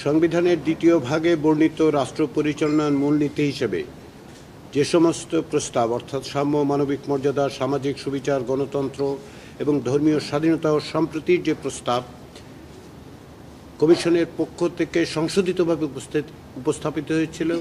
সংবিধানের দ্বিতীয় ভাগে বর্ণিত রাষ্ট্র পরিচালনার মূলনীতি হিসেবে যে সমস্ত প্রস্তাব অর্থাৎ সাম্য, মানবিক মর্যাদা, সামাজিক সুবিচার, গণতন্ত্র এবং ধর্মীয় স্বাধীনতা ও সম্প্রীতির যে প্রস্তাব কমিশনের পক্ষ থেকে সংশোধিতভাবে উপস্থাপিত হয়েছিল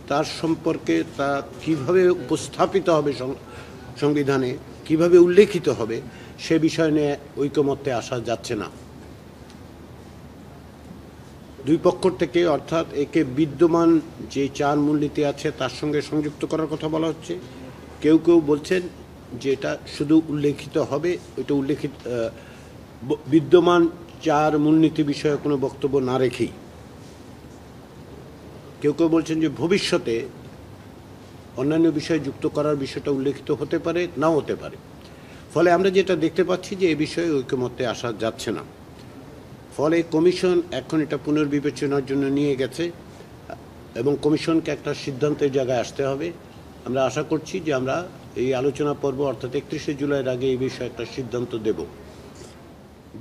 তার সম্পর্কে তা কীভাবে উপস্থাপিত হবে সংবিধানে, কীভাবে উল্লেখিত হবে সে বিষয় নিয়ে ঐকমত্যে আসা যাচ্ছে না। দুই পক্ষ থেকে অর্থাৎ একে বিদ্যমান যে চার মূলনীতি আছে তার সঙ্গে সংযুক্ত করার কথা বলা হচ্ছে। কেউ কেউ বলছেন যে এটা শুধু উল্লেখিত হবে, এটা উল্লেখিত বিদ্যমান চার মূলনীতি বিষয়ে কোনো বক্তব্য না রেখেই। কেউ কেউ বলছেন যে ভবিষ্যতে অন্যান্য বিষয় যুক্ত করার বিষয়টা উল্লেখিত হতে পারে, নাও হতে পারে। ফলে আমরা যেটা দেখতে পাচ্ছি যে এ বিষয়ে ঐকমত্যে আসা যাচ্ছে না। ফলে কমিশন এখন এটা পুনর্বিবেচনার জন্য নিয়ে গেছে এবং কমিশনকে একটা সিদ্ধান্তের জায়গায় আসতে হবে। আমরা আশা করছি যে আমরা এই আলোচনা পর্ব অর্থাৎ 31শে জুলাইয়ের আগে এই বিষয়ে একটা সিদ্ধান্ত দেব।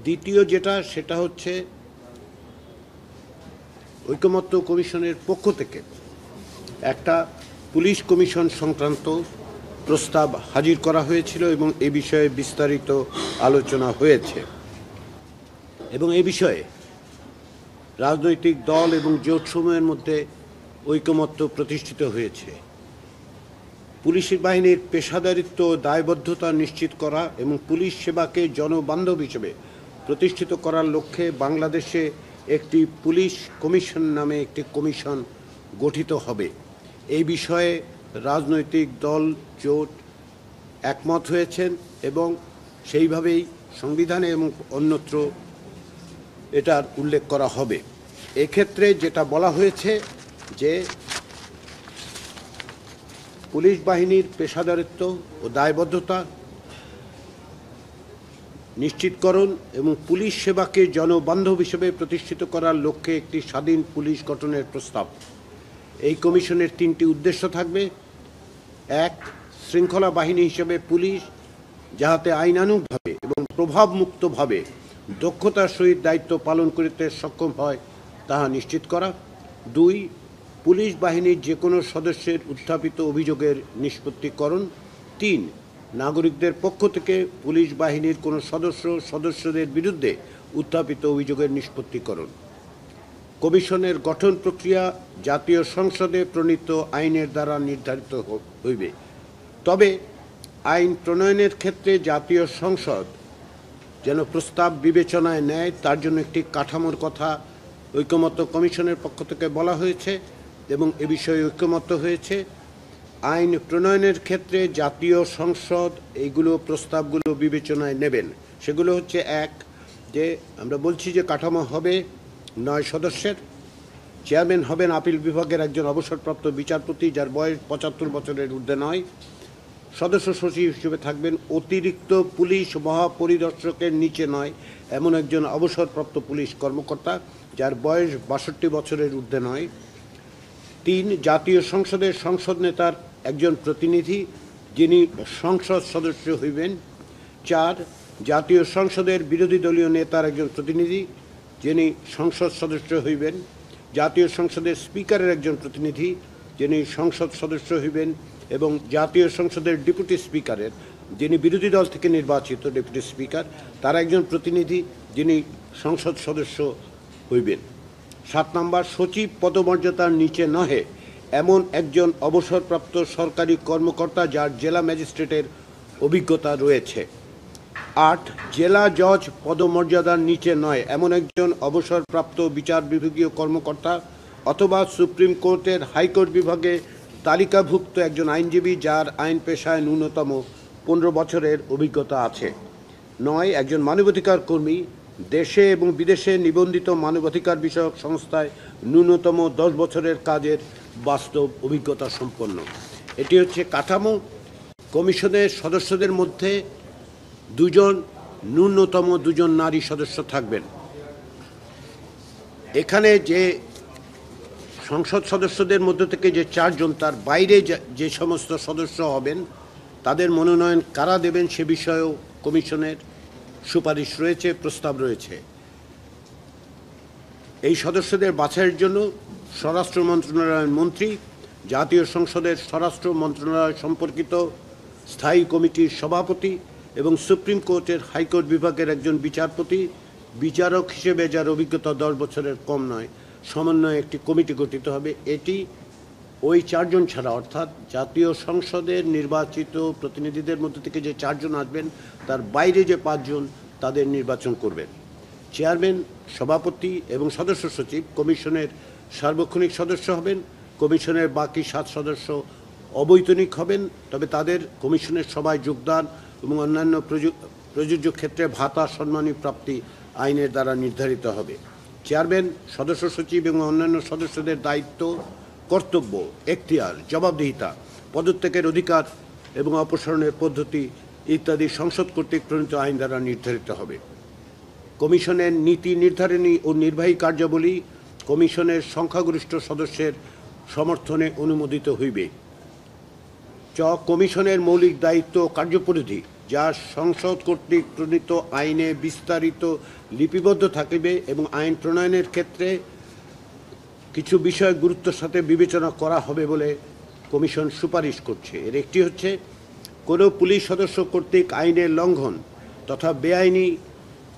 দ্বিতীয় সেটা হচ্ছে ঐকমত্য কমিশনের পক্ষ থেকে একটা পুলিশ কমিশন সংক্রান্ত প্রস্তাব হাজির করা হয়েছিল এবং এ বিষয়ে বিস্তারিত আলোচনা হয়েছে এবং এ বিষয়ে রাজনৈতিক দল এবং জোটসমূহের মধ্যে ঐকমত্য প্রতিষ্ঠিত হয়েছে। পুলিশ বাহিনীর পেশাদারিত্ব, দায়বদ্ধতা নিশ্চিত করা এবং পুলিশ সেবাকে জনবান্ধব হিসেবে প্রতিষ্ঠিত করার লক্ষ্যে বাংলাদেশে একটি পুলিশ কমিশন নামে একটি কমিশন গঠিত হবে। এই বিষয়ে রাজনৈতিক দল জোট একমত হয়েছেন এবং সেইভাবেই সংবিধানে এবং অন্যত্র এটার উল্লেখ করা হবে। এক্ষেত্রে যেটা বলা হয়েছে যে পুলিশ বাহিনীর পেশাদারিত্ব ও দায়বদ্ধতা নিশ্চিতকরণ এবং পুলিশ সেবাকে জনবান্ধব হিসেবে প্রতিষ্ঠিত করার লক্ষ্যে একটি স্বাধীন পুলিশ গঠনের প্রস্তাব। এই কমিশনের তিনটি উদ্দেশ্য থাকবে। এক, শৃঙ্খলা বাহিনী হিসেবে পুলিশ যাহাতে আইনানুগভাবে এবং প্রভাবমুক্তভাবে দক্ষতার সহিত দায়িত্ব পালন করিতে সক্ষম হয় তাহা নিশ্চিত করা। দুই, পুলিশ বাহিনীর যে কোনো সদস্যের উত্থাপিত অভিযোগের নিষ্পত্তিকরণ। তিন, নাগরিকদের পক্ষ থেকে পুলিশ বাহিনীর কোনো সদস্যদের বিরুদ্ধে উত্থাপিত অভিযোগের নিষ্পত্তিকরণ। কমিশনের গঠন প্রক্রিয়া জাতীয় সংসদে প্রণীত আইনের দ্বারা নির্ধারিত হইবে। তবে আইন প্রণয়নের ক্ষেত্রে জাতীয় সংসদ যেন প্রস্তাব বিবেচনায় নেয় তার জন্য একটি কাঠামোর কথা ঐকমত্য কমিশনের পক্ষ থেকে বলা হয়েছে এবং এ বিষয়ে ঐকমত্য হয়েছে। আইন প্রণয়নের ক্ষেত্রে জাতীয় সংসদ এইগুলো প্রস্তাবগুলো বিবেচনায় নেবেন। সেগুলো হচ্ছে এক, যে আমরা বলছি যে কাঠামো হবে 9 সদস্যের। চেয়ারম্যান হবেন আপিল বিভাগের একজন অবসরপ্রাপ্ত বিচারপতি যার বয়স 75 বছরের ঊর্ধ্বে নয়। সদস্য সচিব হিসেবে থাকবেন অতিরিক্ত পুলিশ মহাপরিদর্শকের নিচে নয় এমন একজন অবসরপ্রাপ্ত পুলিশ কর্মকর্তা যার বয়স 62 বছরের ঊর্ধ্বে নয়। 3, জাতীয় সংসদের সংসদ নেতার একজন প্রতিনিধি যিনি সংসদ সদস্য হইবেন। 4, জাতীয় সংসদের বিরোধী দলীয় নেতার একজন প্রতিনিধি যিনি সংসদ সদস্য হইবেন। জাতীয় সংসদের স্পিকারের একজন প্রতিনিধি যিনি সংসদ সদস্য হইবেন এবং জাতীয় সংসদের ডেপুটি স্পিকারের যিনি বিরোধী দল থেকে নির্বাচিত ডেপুটি স্পিকার তার একজন প্রতিনিধি যিনি সংসদ সদস্য হইবেন। 7 নম্বর, সচিব পদমর্যাদার নিচে নহে এমন একজন অবসরপ্রাপ্ত সরকারি কর্মকর্তা যার জেলা ম্যাজিস্ট্রেটের অভিজ্ঞতা রয়েছে। 8, জেলা জজ পদমর্যাদার নিচে নয় এমন একজন অবসরপ্রাপ্ত বিচার বিভাগীয় কর্মকর্তা অথবা সুপ্রিম কোর্টের হাইকোর্ট বিভাগে তালিকাভুক্ত একজন আইনজীবী যার আইন পেশায় ন্যূনতম 15 বছরের অভিজ্ঞতা আছে। 9, একজন মানবাধিকার কর্মী দেশে এবং বিদেশে নিবন্ধিত মানবাধিকার বিষয়ক সংস্থায় ন্যূনতম 10 বছরের কাজের বাস্তব অভিজ্ঞতা সম্পন্ন। এটি হচ্ছে কাঠামো। কমিশনের সদস্যদের মধ্যে ন্যূনতম 2 নারী সদস্য থাকবেন। এখানে যে সংসদ সদস্যদের মধ্য থেকে যে 4 জন তার বাইরে যে সমস্ত সদস্য হবেন তাদের মনোনয়ন কারা দেবেন সে বিষয়েও কমিশনের সুপারিশ রয়েছে, প্রস্তাব রয়েছে। এই সদস্যদের বাছাইয়ের জন্য স্বরাষ্ট্র মন্ত্রণালয়ের মন্ত্রী, জাতীয় সংসদের স্বরাষ্ট্র মন্ত্রণালয় সম্পর্কিত স্থায়ী কমিটির সভাপতি এবং সুপ্রিম কোর্টের হাইকোর্ট বিভাগের একজন বিচারপতি, বিচারক হিসেবে যার অভিজ্ঞতা 10 বছরের কম নয়, সমন্বয়ে একটি কমিটি গঠিত হবে। এটি ওই 4 জন ছাড়া, অর্থাৎ জাতীয় সংসদের নির্বাচিত প্রতিনিধিদের মধ্যে থেকে যে 4 জন আসবেন তার বাইরে যে 5 জন তাদের নির্বাচন করবেন। চেয়ারম্যান, সভাপতি এবং সদস্য সচিব কমিশনের সার্বক্ষণিক সদস্য হবেন। কমিশনের বাকি 7 সদস্য অবৈতনিক হবেন, তবে তাদের কমিশনের সভায় যোগদান এবং অন্যান্য প্রযোজ্য ক্ষেত্রে ভাতা সম্মানী প্রাপ্তি আইনের দ্বারা নির্ধারিত হবে। চেয়ারম্যান, সদস্য সচিব এবং অন্যান্য সদস্যদের দায়িত্ব, কর্তব্য, এখতিয়ার, জবাবদিহিতা, পদত্যাগের অধিকার এবং অপসারণের পদ্ধতি ইত্যাদি সংসদ কর্তৃক প্রণীত আইন দ্বারা নির্ধারিত হবে। কমিশনের নীতি নির্ধারণী ও নির্বাহী কার্যাবলী কমিশনের সংখ্যাগরিষ্ঠ সদস্যের সমর্থনে অনুমোদিত হইবে। কমিশনের মৌলিক দায়িত্ব ও কার্যপরিধি যা সংসদ কর্তৃক প্রণীত আইনে বিস্তারিত লিপিবদ্ধ থাকিবে এবং আইন প্রণয়নের ক্ষেত্রে কিছু বিষয় গুরুত্বের সাথে বিবেচনা করা হবে বলে কমিশন সুপারিশ করছে। এর একটি হচ্ছে, কোনো পুলিশ সদস্য কর্তৃক আইনের লঙ্ঘন তথা বেআইনি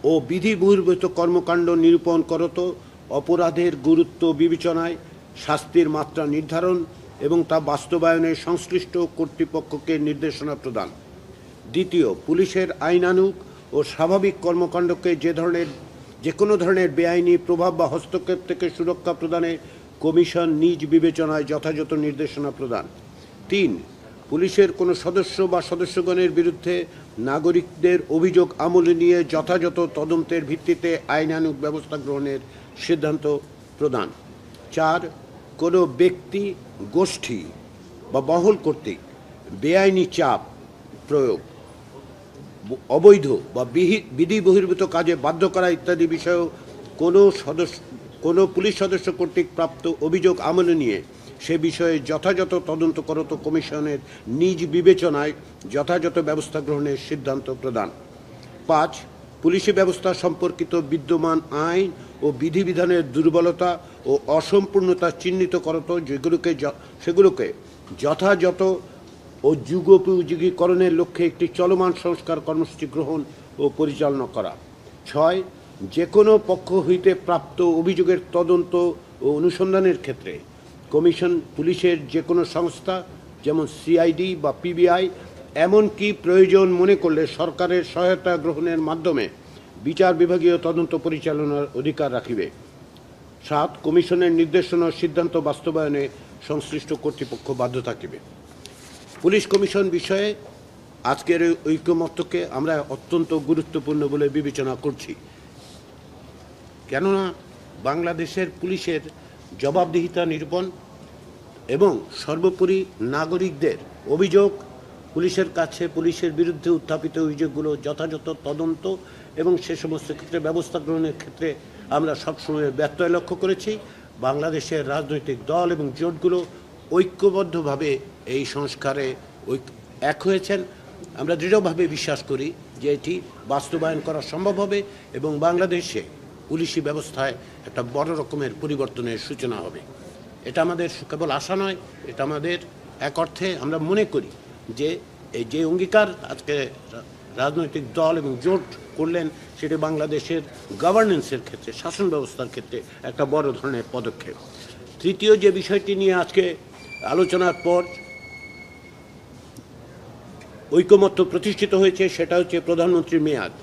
ও বিধি বহির্ভূত কর্মকাণ্ড নিরূপণ করত অপরাধের গুরুত্ব বিবেচনায় শাস্তির মাত্রা নির্ধারণ এবং তা বাস্তবায়নে সংশ্লিষ্ট কর্তৃপক্ষকে নির্দেশনা প্রদান। দ্বিতীয়, পুলিশের আইনানুগ ও স্বাভাবিক কর্মকাণ্ডকে যে কোনো ধরনের বেআইনি প্রভাব বা হস্তক্ষেপ থেকে সুরক্ষা প্রদানে কমিশন নিজ বিবেচনায় যথাযথ নির্দেশনা প্রদান। 3, পুলিশের কোনো সদস্য বা সদস্যগণের বিরুদ্ধে নাগরিকদের অভিযোগ আমলে নিয়ে যথাযথ তদন্তের ভিত্তিতে আইনানুগ ব্যবস্থা গ্রহণের সিদ্ধান্ত প্রদান। 4, কোনো ব্যক্তি, গোষ্ঠী বা মহল কর্তৃক বেআইনি চাপ প্রয়োগ, অবৈধ বা বিধি বহির্ভূত কাজে বাধ্য করা ইত্যাদি বিষয়েও কোনো পুলিশ সদস্য কর্তৃক প্রাপ্ত অভিযোগ আমলে নিয়ে সে বিষয়ে যথাযথ তদন্ত করত কমিশনের নিজ বিবেচনায় যথাযথ ব্যবস্থা গ্রহণের সিদ্ধান্ত প্রদান। 5, পুলিশি ব্যবস্থা সম্পর্কিত বিদ্যমান আইন ও বিধিবিধানের দুর্বলতা ও অসম্পূর্ণতা চিহ্নিত করত সেগুলোকে যথাযথ ও যুগোপযোগীকরণের লক্ষ্যে একটি চলমান সংস্কার কর্মসূচি গ্রহণ ও পরিচালনা করা। 6, যে কোনো পক্ষ হইতে প্রাপ্ত অভিযোগের তদন্ত ও অনুসন্ধানের ক্ষেত্রে কমিশন পুলিশের যে কোনো সংস্থা, যেমন সিআইডি বা পিবিআই, এমনকি প্রয়োজন মনে করলে সরকারের সহায়তা গ্রহণের মাধ্যমে বিচার বিভাগীয় তদন্ত পরিচালনার অধিকার রাখিবে। 7, কমিশনের নির্দেশনা ও সিদ্ধান্ত বাস্তবায়নে সংশ্লিষ্ট কর্তৃপক্ষ বাধ্য থাকিবে। পুলিশ কমিশন বিষয়ে আজকের ঐকমত্যকে আমরা অত্যন্ত গুরুত্বপূর্ণ বলে বিবেচনা করছি, কেননা বাংলাদেশের পুলিশের জবাবদিহিতা নিরূপণ এবং সর্বোপরি নাগরিকদের অভিযোগ, পুলিশের কাছে পুলিশের বিরুদ্ধে উত্থাপিত অভিযোগগুলো যথাযথ তদন্ত এবং সে সমস্ত ক্ষেত্রে ব্যবস্থা গ্রহণের ক্ষেত্রে আমরা সবসময় ব্যত্যয় লক্ষ্য করেছি। বাংলাদেশের রাজনৈতিক দল এবং জোটগুলো ঐক্যবদ্ধভাবে এই সংস্কারে এক হয়েছেন। আমরা দৃঢ়ভাবে বিশ্বাস করি যে এটি বাস্তবায়ন করা সম্ভব হবে এবং বাংলাদেশে পুলিশি ব্যবস্থায় একটা বড় রকমের পরিবর্তনের সূচনা হবে। এটা আমাদের কেবল আশা নয়, এটা আমাদের এক অর্থে আমরা মনে করি যে এই যে অঙ্গীকার আজকে রাজনৈতিক দল এবং জোট করলেন সেটি বাংলাদেশের গভর্নেন্সের ক্ষেত্রে, শাসন ব্যবস্থার ক্ষেত্রে একটা বড় ধরনের পদক্ষেপ। তৃতীয় যে বিষয়টি নিয়ে আজকে আলোচনার পর ঐকমত্য প্রতিষ্ঠিত হয়েছে সেটা হচ্ছে প্রধানমন্ত্রীর মেয়াদ।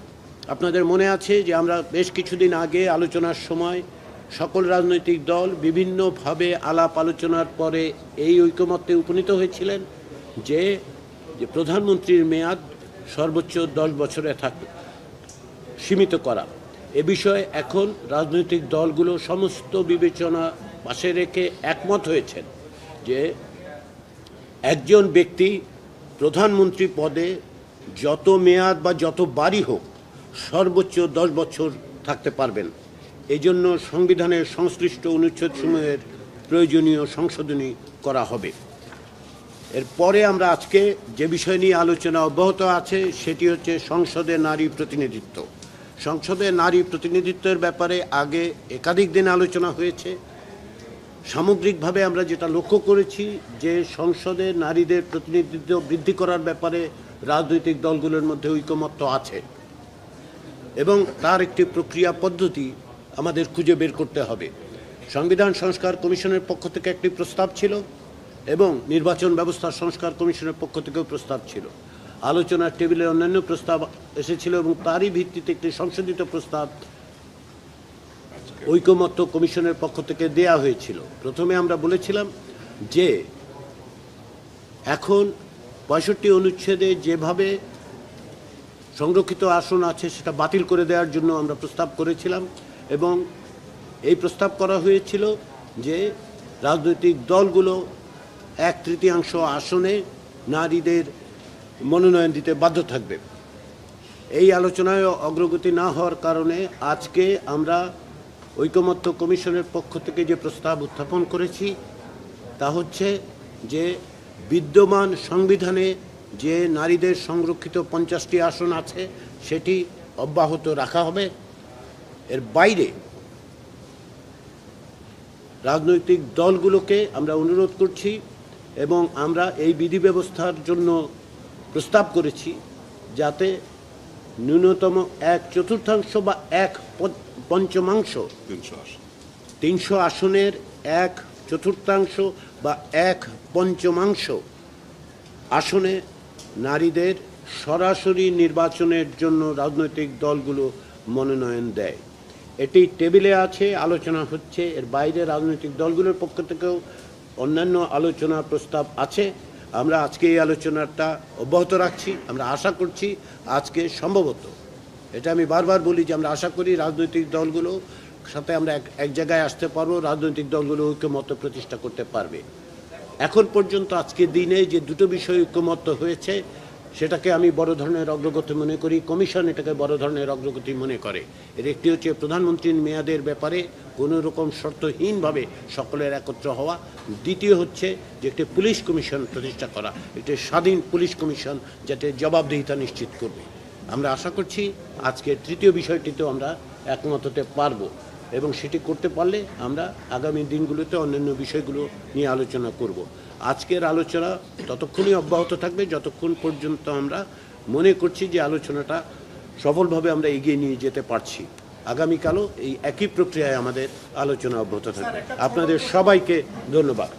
আপনাদের মনে আছে যে আমরা বেশ কিছুদিন আগে আলোচনার সময় সকল রাজনৈতিক দল বিভিন্নভাবে আলাপ আলোচনার পরে এই ঐকমত্যে উপনীত হয়েছিলেন যে প্রধানমন্ত্রীর মেয়াদ সর্বোচ্চ 10 বছরে সীমিত করা। এ বিষয়ে এখন রাজনৈতিক দলগুলো সমস্ত বিবেচনা পাশে রেখে একমত হয়েছেন যে একজন ব্যক্তি প্রধানমন্ত্রী পদে যত মেয়াদ বা যত বারই হোক সর্বোচ্চ 10 বছর থাকতে পারবেন। এই জন্য সংবিধানের সংশ্লিষ্ট অনুচ্ছেদসমূহের প্রয়োজনীয় সংশোধনী করা হবে। এরপরে আমরা আজকে যে বিষয় নিয়ে আলোচনা অব্যাহত আছে সেটি হচ্ছে সংসদে নারী প্রতিনিধিত্ব। সংসদে নারী প্রতিনিধিত্বের ব্যাপারে আগে একাধিক দিন আলোচনা হয়েছে। সামগ্রিকভাবে আমরা যেটা লক্ষ্য করেছি যে সংসদে নারীদের প্রতিনিধিত্ব বৃদ্ধি করার ব্যাপারে রাজনৈতিক দলগুলোর মধ্যে ঐকমত্য আছে এবং তার একটি প্রক্রিয়া পদ্ধতি আমাদের খুঁজে বের করতে হবে। সংবিধান সংস্কার কমিশনের পক্ষ থেকে একটি প্রস্তাব ছিল এবং নির্বাচন ব্যবস্থা সংস্কার কমিশনের পক্ষ থেকেও প্রস্তাব ছিল। আলোচনার টেবিলে অন্যান্য প্রস্তাব এসেছিল এবং তারই ভিত্তিতে একটি সংশোধিত প্রস্তাব ঐকমত্য কমিশনের পক্ষ থেকে দেয়া হয়েছিল। প্রথমে আমরা বলেছিলাম যে এখন ৬৫ অনুচ্ছেদে যেভাবে সংরক্ষিত আসন আছে সেটা বাতিল করে দেওয়ার জন্য আমরা প্রস্তাব করেছিলাম এবং এই প্রস্তাব করা হয়েছিল যে রাজনৈতিক দলগুলো 1/3 আসনে নারীদের মনোনয়ন দিতে বাধ্য থাকবে। এই আলোচনায় অগ্রগতি না হওয়ার কারণে আজকে আমরা ঐকমত্য কমিশনের পক্ষ থেকে যে প্রস্তাব উত্থাপন করেছি তা হচ্ছে যে বিদ্যমান সংবিধানে যে নারীদের সংরক্ষিত 50টি আসন আছে সেটি অব্যাহত রাখা হবে। এর বাইরে রাজনৈতিক দলগুলোকে আমরা অনুরোধ করছি এবং আমরা এই বিধি ব্যবস্থার জন্য প্রস্তাব করেছি যাতে ন্যূনতম 1/4 বা 1/5 300 আসনের 1/4 বা 1/5 আসনে নারীদের সরাসরি নির্বাচনের জন্য রাজনৈতিক দলগুলো মনোনয়ন দেয়। এটি টেবিলে আছে, আলোচনা হচ্ছে। এর বাইরে রাজনৈতিক দলগুলোর পক্ষ থেকেও অন্যান্য আলোচনা প্রস্তাব আছে। আমরা আজকে এই আলোচনাটা অব্যাহত রাখছি। আমরা আশা করছি আজকে সম্ভবত, এটা আমি বারবার বলি যে আমরা আশা করি রাজনৈতিক দলগুলো সাথে আমরা এক জায়গায় আসতে পারবো, রাজনৈতিক দলগুলো ঐক্যমত্য প্রতিষ্ঠা করতে পারবে। এখন পর্যন্ত আজকে দিনে যে দুটো বিষয় ঐক্যমত্য হয়েছে সেটাকে আমি বড় ধরনের অগ্রগতি মনে করি, কমিশন এটাকে বড় ধরনের অগ্রগতি মনে করে। এর একটি হচ্ছে প্রধানমন্ত্রীর মেয়াদের ব্যাপারে কোনো রকম শর্তহীনভাবে সকলের একত্র হওয়া। দ্বিতীয় হচ্ছে যে একটি পুলিশ কমিশন প্রতিষ্ঠা করা, একটি স্বাধীন পুলিশ কমিশন যাতে জবাবদিহিতা নিশ্চিত করবে। আমরা আশা করছি আজকে তৃতীয় বিষয়টিতেও আমরা একমত হতে পারবো এবং সেটি করতে পারলে আমরা আগামী দিনগুলোতে অন্যান্য বিষয়গুলো নিয়ে আলোচনা করব। আজকের আলোচনা ততক্ষণই অব্যাহত থাকবে যতক্ষণ পর্যন্ত আমরা মনে করছি যে আলোচনাটা সফলভাবে আমরা এগিয়ে নিয়ে যেতে পারছি। আগামীকালও এই একই প্রক্রিয়ায় আমাদের আলোচনা অব্যাহত থাকবে। আপনাদের সবাইকে ধন্যবাদ।